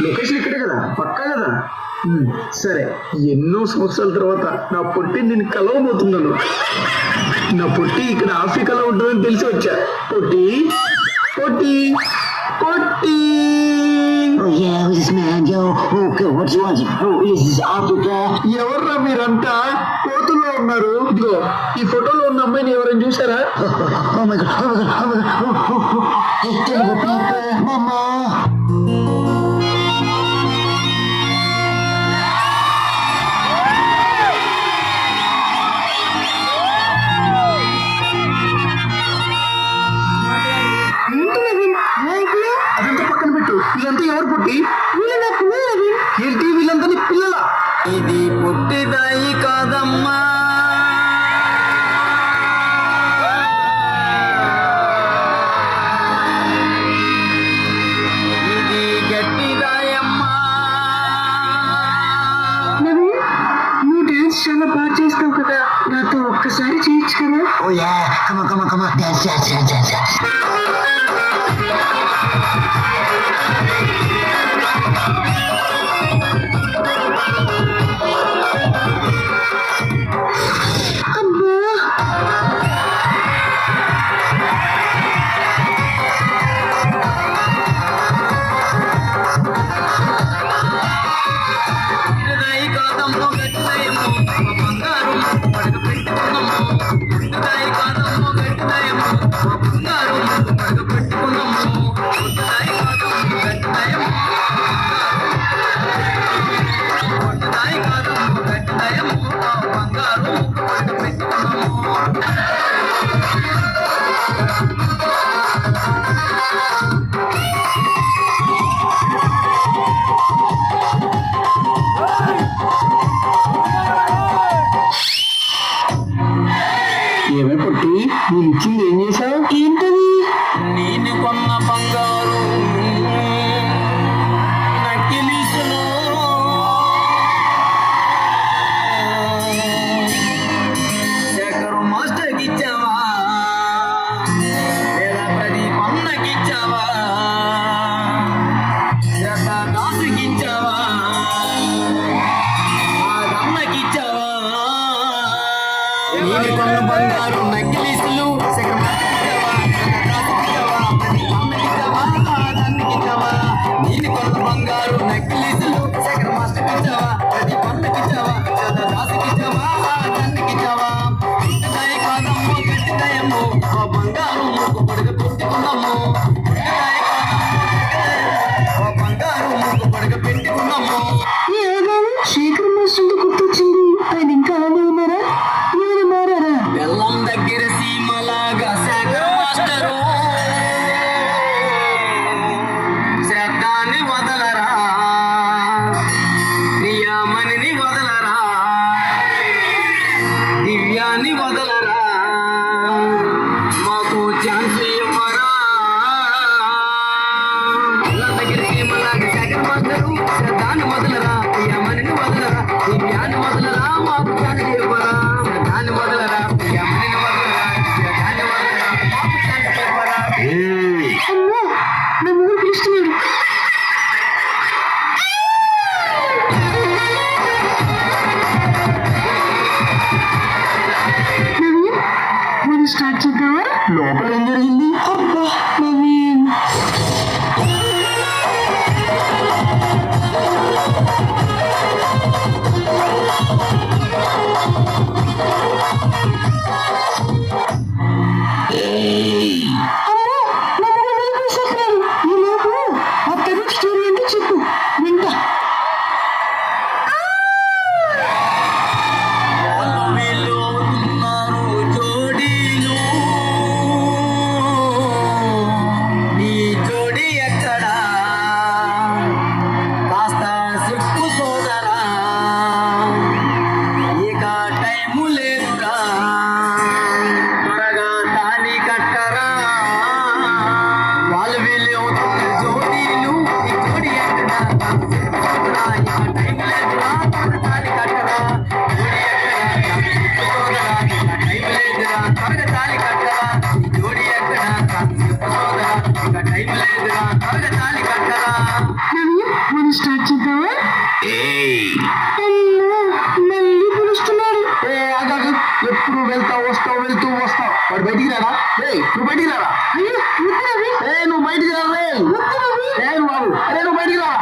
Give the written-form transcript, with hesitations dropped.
Location ఇక్కడే కదా, పక్కా కదా. సరే, ఎన్నో సంవత్సరాల తర్వాత నా పొట్టి నేను కలవబోతున్నాను. నా పొట్టి ఇక్కడ ఆఫ్రికాలో ఉంటుందని తెలిసి వచ్చా. పొట్టి పొట్టి పొట్టి. ఎవర్రా మీరంతా? కోతుల్లో ఉన్నారు. ఇదిగో ఈ ఫోటోలో ఉన్న అమ్మాయిని ఎవరైనా చూసారా? అదంతా పక్కన పెట్టు. వీళ్ళంతా ఎవరు పొట్టి? ఏంటి వీళ్ళంతా నీ పిల్లల? ఇది పుట్టిదాయి కాదమ్మా, ఇది గట్టిదాయమ్మా. నువ్వు డాన్స్ చాలా బాగా చేస్తావు కదా, నాతో ఒక్కసారి చేయొచ్చు కదా? Oh yeah, come come come, dance dance dance dance. ఏమే పొట్టి, నేను ఇచ్చింది ఏం చేశావు? ఏంటది? నేను కొన్న బంగారు నక్కిలీసును శేఖరు మాస్టర్కి ఇచ్చావా, లేదా ప్రదీప్ అన్నకి ఇచ్చావా, శ్రద్ధ దాసుకి ఇచ్చావా, అన్నకి ఇచ్చావా? నేను కొన్న బంగారు నక్కిలీసులు నేను కొన్న బంగారు నెక్లెస్లు శేఖర్ మాస్టర్కి ఇచ్చావా, ప్రతి పంటకి ఇచ్చావా, దాసుకి ఇచ్చావా, దానికి ఇచ్చావా? గట్టిదాయి కాదమ్మో గట్టిదాయమ్మో, ఆ బంగారు ముగ్గు పడగ పెట్టుకున్నాము. ఆ బంగారు ముగ్గు పడగ పెట్టుకున్నాము. శేఖర్ మాస్టర్ గుర్తొచ్చింది. ఆయన ఇంకా అలానే ఉన్నారా? ఏమైనా మారారా? బెల్లం దగ్గర సీమలాగా శేఖర్ మాస్టరు శ్రద్ధాన్ని వదలరా, ప్రియామణిని వదలరా, దివ్యాన్ని వదలరా, మాకు ఛాన్స్ ఇవ్వరా. బెల్లం దగ్గర సీమలాగా శేఖర్ మాస్టరు శ్రద్ధాన్ని వదలరా, ప్రియామణిని వదలరా, దివ్యాన్ని వదలరా, మాకు ఛాన్స్ ఇవ్వరా. శ్రద్ధాన్ని వదలరా, ప్రియామణిని వదలరా, దివ్యాన్ని వదలరా, మాకు ఛాన్స్ ఇవ్వరా. అమ్మో, నా మూడు పిలుస్తున్నాడు. నవీన్, మనం స్టార్ట్ చేద్దామా? లోపల ఏం జరిగింది? అబ్బా నవీన్, స్టోరీ అంటే చెప్పు, వింటా. వీళ్ళు అవుతున్నారు జోడీలు, నీ జోడి ఎక్కడా కాస్త చెప్పు సోదరా, ఇక టైము లేదురా, త్వరగా తాళి కట్టరా. వాళ్ళు వీళ్ళు అవుతున్నారు జోడీలు, నీ జోడి ఎక్కడా సోదరా, ఇక టైము లేదురా, త్వరగా తాళి కట్టరా. జోడి ఎక్కడా సోదరా, ఇక టైము లేదురా, త్వరగా తాళి కట్టరా. జోడి ఎక్కడా సోదరా, ఇక టైము లేదురా, త్వరగా తాళి కట్టరా. మనం స్టార్ట్ చేద్దామా? అమ్మో, మళ్ళీ పిలుస్తున్నాడు. ఎప్పుడు వెళ్తావు వస్తావు వాడు బయటికి రాడా? నువ్వు బయటికి రారా? అయ్యో, వద్దు రవి. నువ్వు బయటికి రారా? వద్దు రవి. నువ్వు బయటికి రారా?